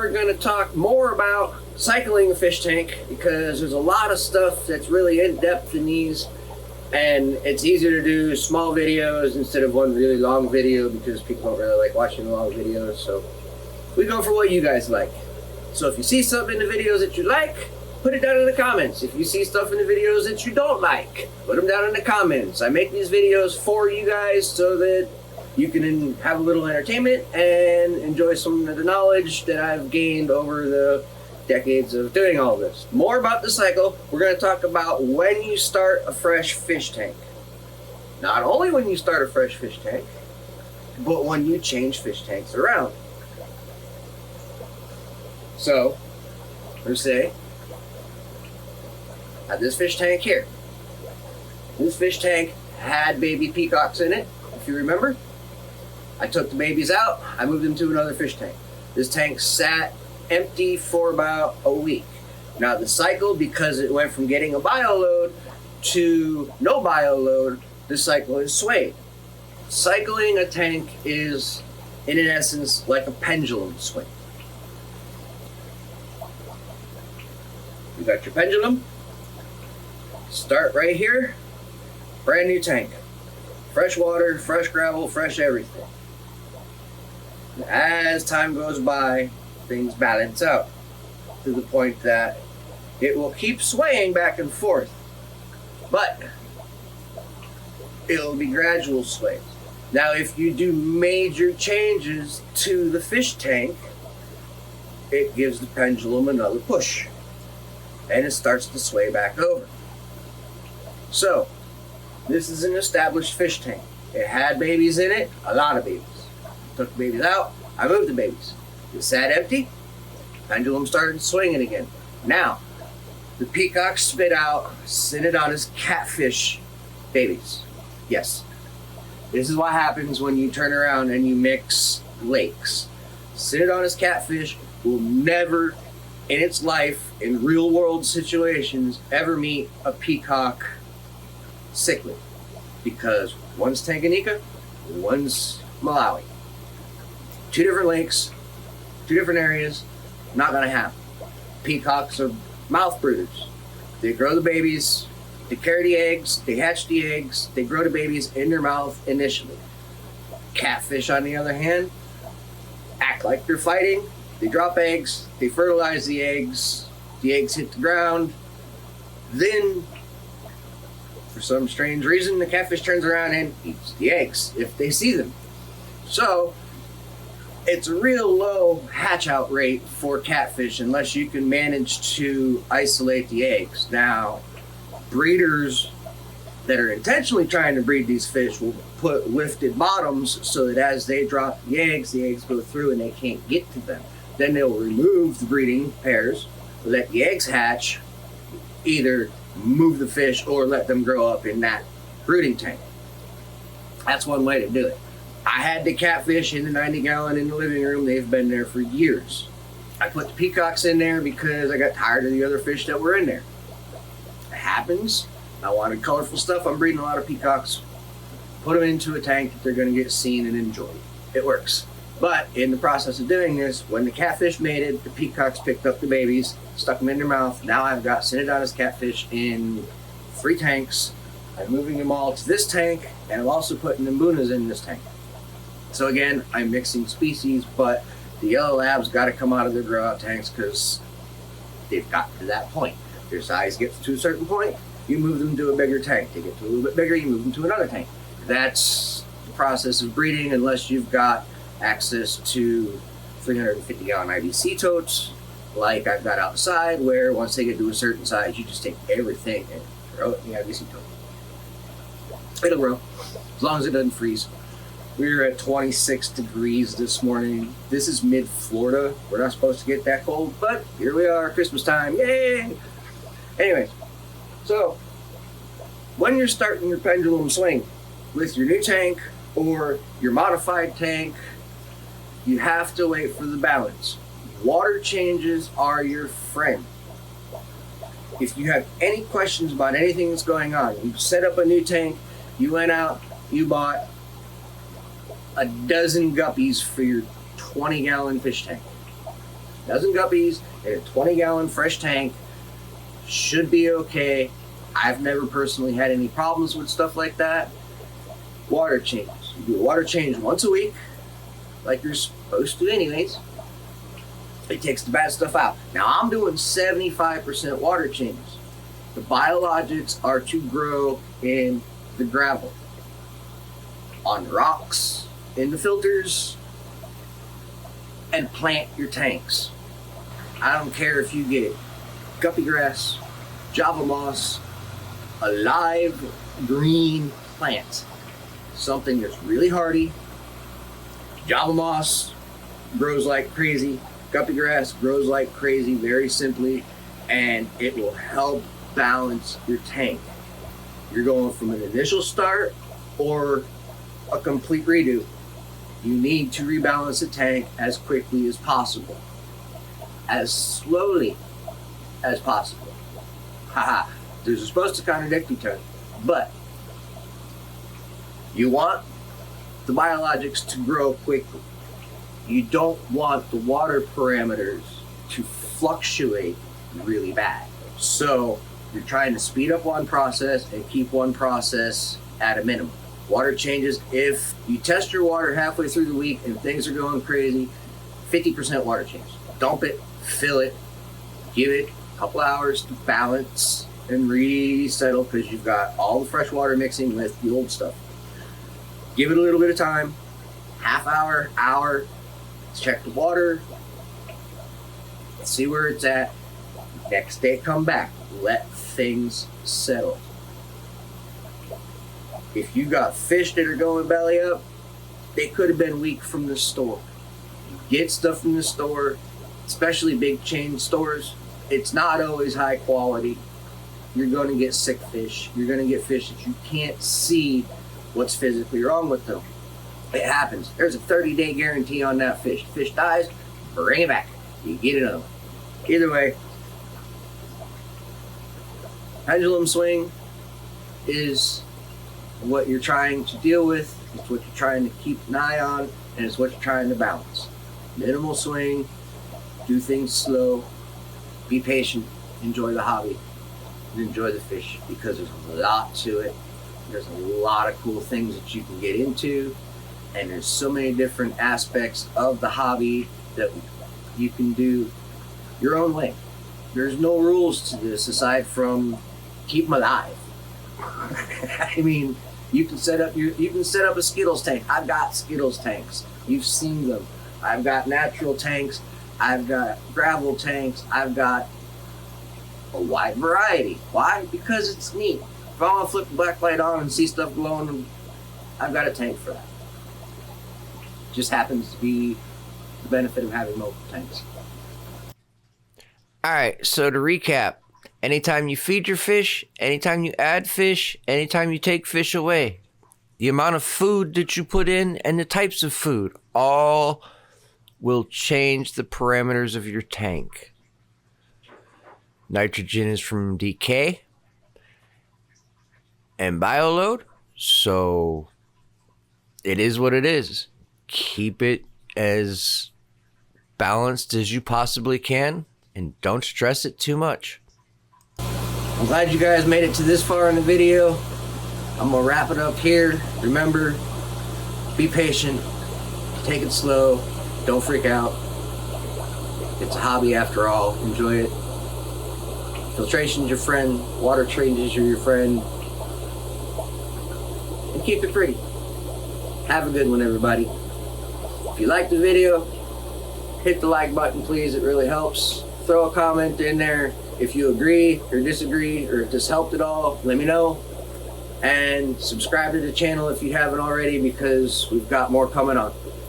we're going to talk more about cycling a fish tank, because there's a lot of stuff that's really in-depth in these, and it's easier to do small videos instead of one really long video, because people don't really like watching long videos. So we go for what you guys like. So if you see something in the videos that you like, put it down in the comments. If you see stuff in the videos that you don't like, put them down in the comments. I make these videos for you guys so that you can have a little entertainment and enjoy some of the knowledge that I've gained over the decades of doing all this. More about the cycle. We're going to talk about when you start a fresh fish tank. Not only when you start a fresh fish tank, but when you change fish tanks around. So, let's say, I have this fish tank here. This fish tank had baby peacocks in it, if you remember. I took the babies out, I moved them to another fish tank. This tank sat empty for about a week. Now the cycle, because it went from getting a bio load to no bio load, the cycle is swayed. Cycling a tank is, in essence, like a pendulum swing. You got your pendulum. Start right here. Brand new tank. Fresh water, fresh gravel, fresh everything. As time goes by, things balance out to the point that it will keep swaying back and forth, but it'll be gradual sways. Now, if you do major changes to the fish tank, it gives the pendulum another push, and it starts to sway back over. So, this is an established fish tank. It had babies in it, a lot of babies. Took the babies out, I moved the babies. It sat empty, pendulum started swinging again. Now, the peacock spit out Synodontis catfish babies. Yes, this is what happens when you turn around and you mix lakes. Synodontis catfish will never, in its life, in real world situations, ever meet a peacock cichlid, because one's Tanganyika, one's Malawi. Two different lakes, two different areas, not gonna happen. Peacocks are mouth brooders. They grow the babies, they carry the eggs, they hatch the eggs, they grow the babies in their mouth initially. Catfish, on the other hand, act like they're fighting. They drop eggs, they fertilize the eggs hit the ground, then for some strange reason, the catfish turns around and eats the eggs if they see them. So, it's a real low hatch out rate for catfish unless you can manage to isolate the eggs. Now, breeders that are intentionally trying to breed these fish will put lifted bottoms so that as they drop the eggs go through and they can't get to them. Then they'll remove the breeding pairs, let the eggs hatch, either move the fish or let them grow up in that brooding tank. That's one way to do it. I had the catfish in the 90-gallon in the living room. They've been there for years. I put the peacocks in there because I got tired of the other fish that were in there. It happens. I wanted colorful stuff. I'm breeding a lot of peacocks. Put them into a tank that they're going to get seen and enjoyed. It works. But in the process of doing this, when the catfish mated, the peacocks picked up the babies, stuck them in their mouth. Now I've got Synodontis catfish in 3 tanks. I'm moving them all to this tank, and I'm also putting Mbunas in this tank. So again, I'm mixing species, but the yellow labs got to come out of their grow out tanks because they've got to that point. Their size gets to a certain point, you move them to a bigger tank. They get to a little bit bigger, you move them to another tank. That's the process of breeding, unless you've got access to 350-gallon IBC totes, like I've got outside, where once they get to a certain size, you just take everything and throw it in the IBC tote. It'll grow, as long as it doesn't freeze. We were at 26 degrees this morning. This is mid-Florida. We're not supposed to get that cold, but here we are, Christmas time, yay! Anyways, so when you're starting your pendulum swing with your new tank or your modified tank, you have to wait for the balance. Water changes are your friend. If you have any questions about anything that's going on, you set up a new tank, you went out, you bought a dozen guppies for your 20-gallon fish tank. dozen guppies in a 20-gallon fresh tank should be okay. I've never personally had any problems with stuff like that. Water change. You do a water change once a week, like you're supposed to anyways. It takes the bad stuff out. Now I'm doing 75% water changes. The biologics are to grow in the gravel, on rocks, in the filters, and plant your tanks. I don't care if you get guppy grass, Java moss, a live green plant, something that's really hardy. Java moss grows like crazy. Guppy grass grows like crazy, very simply, and it will help balance your tank. You're going from an initial start or a complete redo. You need to rebalance the tank as quickly as possible, as slowly as possible. Haha, these are supposed to contradict each other, but you want the biologics to grow quickly. You don't want the water parameters to fluctuate really bad. So you're trying to speed up one process and keep one process at a minimum. Water changes, if you test your water halfway through the week and things are going crazy, 50% water change. Dump it, fill it, give it a couple hours to balance and resettle, because you've got all the fresh water mixing with the old stuff. Give it a little bit of time, half hour, hour, check the water, see where it's at. Next day come back, let things settle. If you got fish that are going belly up, they could have been weak from the store. You get stuff from the store, especially big chain stores, it's not always high quality. You're going to get sick fish. You're going to get fish that you can't see what's physically wrong with them. It happens. There's a 30-day guarantee on that fish. Fish dies, bring it back. You get another one. Either way, pendulum swing is what you're trying to deal with. It's what you're trying to keep an eye on, and it's what you're trying to balance. Minimal swing, do things slow, be patient, enjoy the hobby, and enjoy the fish, because there's a lot to it. There's a lot of cool things that you can get into, and there's so many different aspects of the hobby that you can do your own way. There's no rules to this aside from keep them alive. I mean, you can set up a Skittles tank. I've got Skittles tanks. You've seen them. I've got natural tanks. I've got gravel tanks. I've got a wide variety. Why? Because it's neat. If I want to flip the black light on and see stuff glowing, I've got a tank for that. Just happens to be the benefit of having multiple tanks. Alright, so to recap, anytime you feed your fish, anytime you add fish, anytime you take fish away, the amount of food that you put in and the types of food all will change the parameters of your tank. Nitrogen is from decay and bioload, so it is what it is. Keep it as balanced as you possibly can, and don't stress it too much. I'm glad you guys made it to this far in the video. I'm gonna wrap it up here. Remember, be patient, take it slow, don't freak out. It's a hobby after all, enjoy it. Filtration's your friend, water changes are your friend. And keep it pretty. Have a good one, everybody. If you liked the video, hit the like button, please. It really helps. Throw a comment in there if you agree or disagree, or if this helped at all. Let me know. And subscribe to the channel if you haven't already, because we've got more coming on.